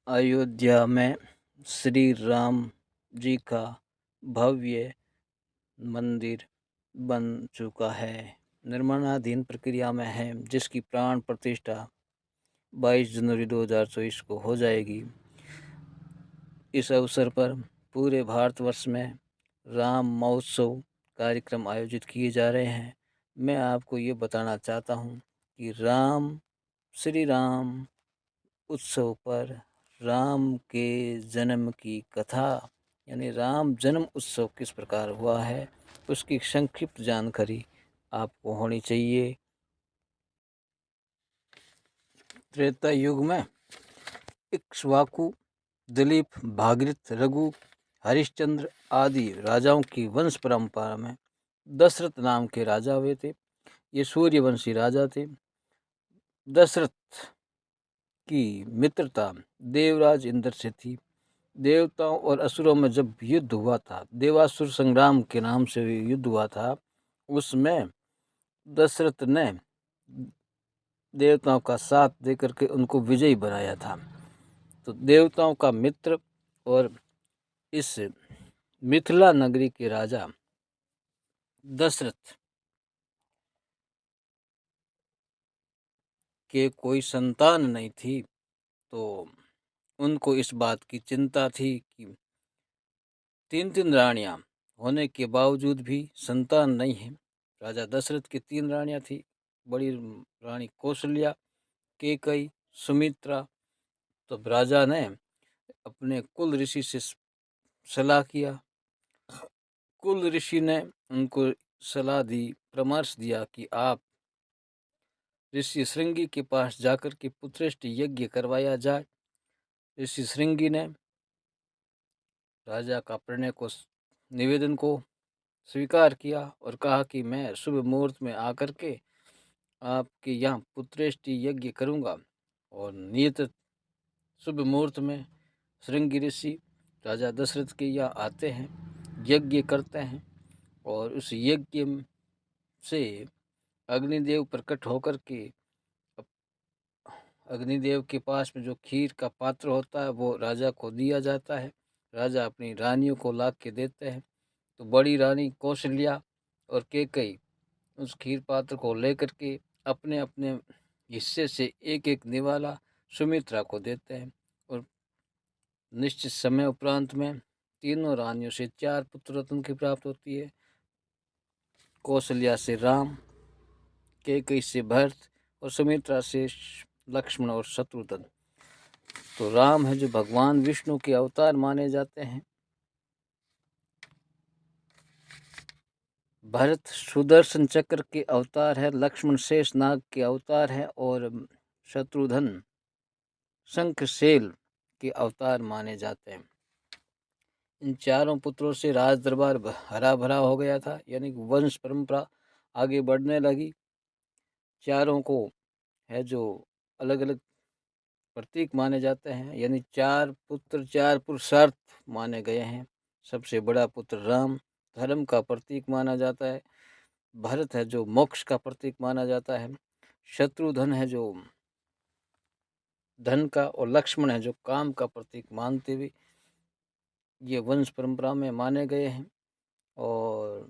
अयोध्या में श्री राम जी का भव्य मंदिर बन चुका है। निर्माणाधीन प्रक्रिया में है, जिसकी प्राण प्रतिष्ठा 22 जनवरी 2024 को हो जाएगी। इस अवसर पर पूरे भारतवर्ष में राम महोत्सव कार्यक्रम आयोजित किए जा रहे हैं। मैं आपको ये बताना चाहता हूँ कि श्री राम उत्सव पर राम के जन्म की कथा यानी राम जन्म उत्सव किस प्रकार हुआ है, उसकी संक्षिप्त जानकारी आपको होनी चाहिए। त्रेता युग में इक्ष्वाकु, दिलीप, भागीरथ, रघु, हरिश्चंद्र आदि राजाओं की वंश परंपरा में दशरथ नाम के राजा हुए थे। ये सूर्यवंशी राजा थे। दशरथ की मित्रता देवराज इंद्र से थी। देवताओं और असुरों में जब युद्ध हुआ था, देवासुर संग्राम के नाम से युद्ध हुआ था, उसमें दशरथ ने देवताओं का साथ देकर के उनको विजयी बनाया था। तो देवताओं का मित्र और इस मिथिला नगरी के राजा दशरथ के कोई संतान नहीं थी, तो उनको इस बात की चिंता थी कि तीन रानियां होने के बावजूद भी संतान नहीं है। राजा दशरथ की 3 रानियां थी। बड़ी रानी कौशल्या, कैकेयी, सुमित्रा। तो राजा ने अपने कुल ऋषि से सलाह किया। कुल ऋषि ने उनको सलाह दी, परामर्श दिया कि आप ऋषि श्रृंगी के पास जाकर के पुत्रेष्टि यज्ञ करवाया जाए। ऋषि श्रृंगी ने राजा का प्रणय को निवेदन को स्वीकार किया और कहा कि मैं शुभ मुहूर्त में आकर के आपके यहाँ पुत्रेष्टि यज्ञ करूँगा। और नियत शुभ मुहूर्त में श्रृंगी ऋषि राजा दशरथ के यहाँ आते हैं, यज्ञ करते हैं और उस यज्ञ से अग्निदेव प्रकट होकर के अग्निदेव के पास में जो खीर का पात्र होता है वो राजा को दिया जाता है। राजा अपनी रानियों को ला के देते हैं। तो बड़ी रानी कौशल्या और कैकेयी उस खीर पात्र को लेकर के अपने अपने हिस्से से एक एक निवाला सुमित्रा को देते हैं। और निश्चित समय उपरांत में तीनों रानियों से 4 पुत्र रत्न की प्राप्त होती है। कौशल्या से राम, कैकेयी से भरत और सुमित्रा से लक्ष्मण और शत्रुघ्न। तो राम है जो भगवान विष्णु के अवतार माने जाते हैं। भरत सुदर्शन चक्र के अवतार है, लक्ष्मण शेष नाग के अवतार है और शत्रुघ्न शंखशैल के अवतार माने जाते हैं। इन चारों पुत्रों से राज दरबार हरा भरा हो गया था, यानी वंश परंपरा आगे बढ़ने लगी। चारों को है जो अलग अलग प्रतीक माने जाते हैं, यानी 4 पुत्र 4 पुरुषार्थ माने गए हैं। सबसे बड़ा पुत्र राम धर्म का प्रतीक माना जाता है। भरत है जो मोक्ष का प्रतीक माना जाता है। शत्रुघ्न है जो धन का और लक्ष्मण है जो काम का प्रतीक मानते हुए ये वंश परंपरा में माने गए हैं। और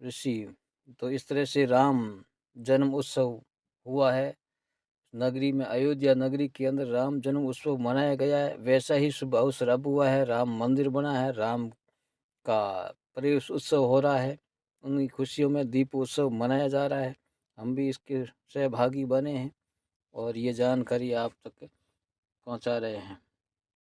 ऋषि तो इस तरह से राम जन्म उत्सव हुआ है नगरी में। अयोध्या नगरी के अंदर राम जन्म उत्सव मनाया गया है। वैसा ही शुभ अवसर अब हुआ है, राम मंदिर बना है, राम का प्रवेश उत्सव हो रहा है। उन्हीं खुशियों में दीप उत्सव मनाया जा रहा है। हम भी इसके सहभागी बने हैं और ये जानकारी आप तक पहुंचा रहे हैं।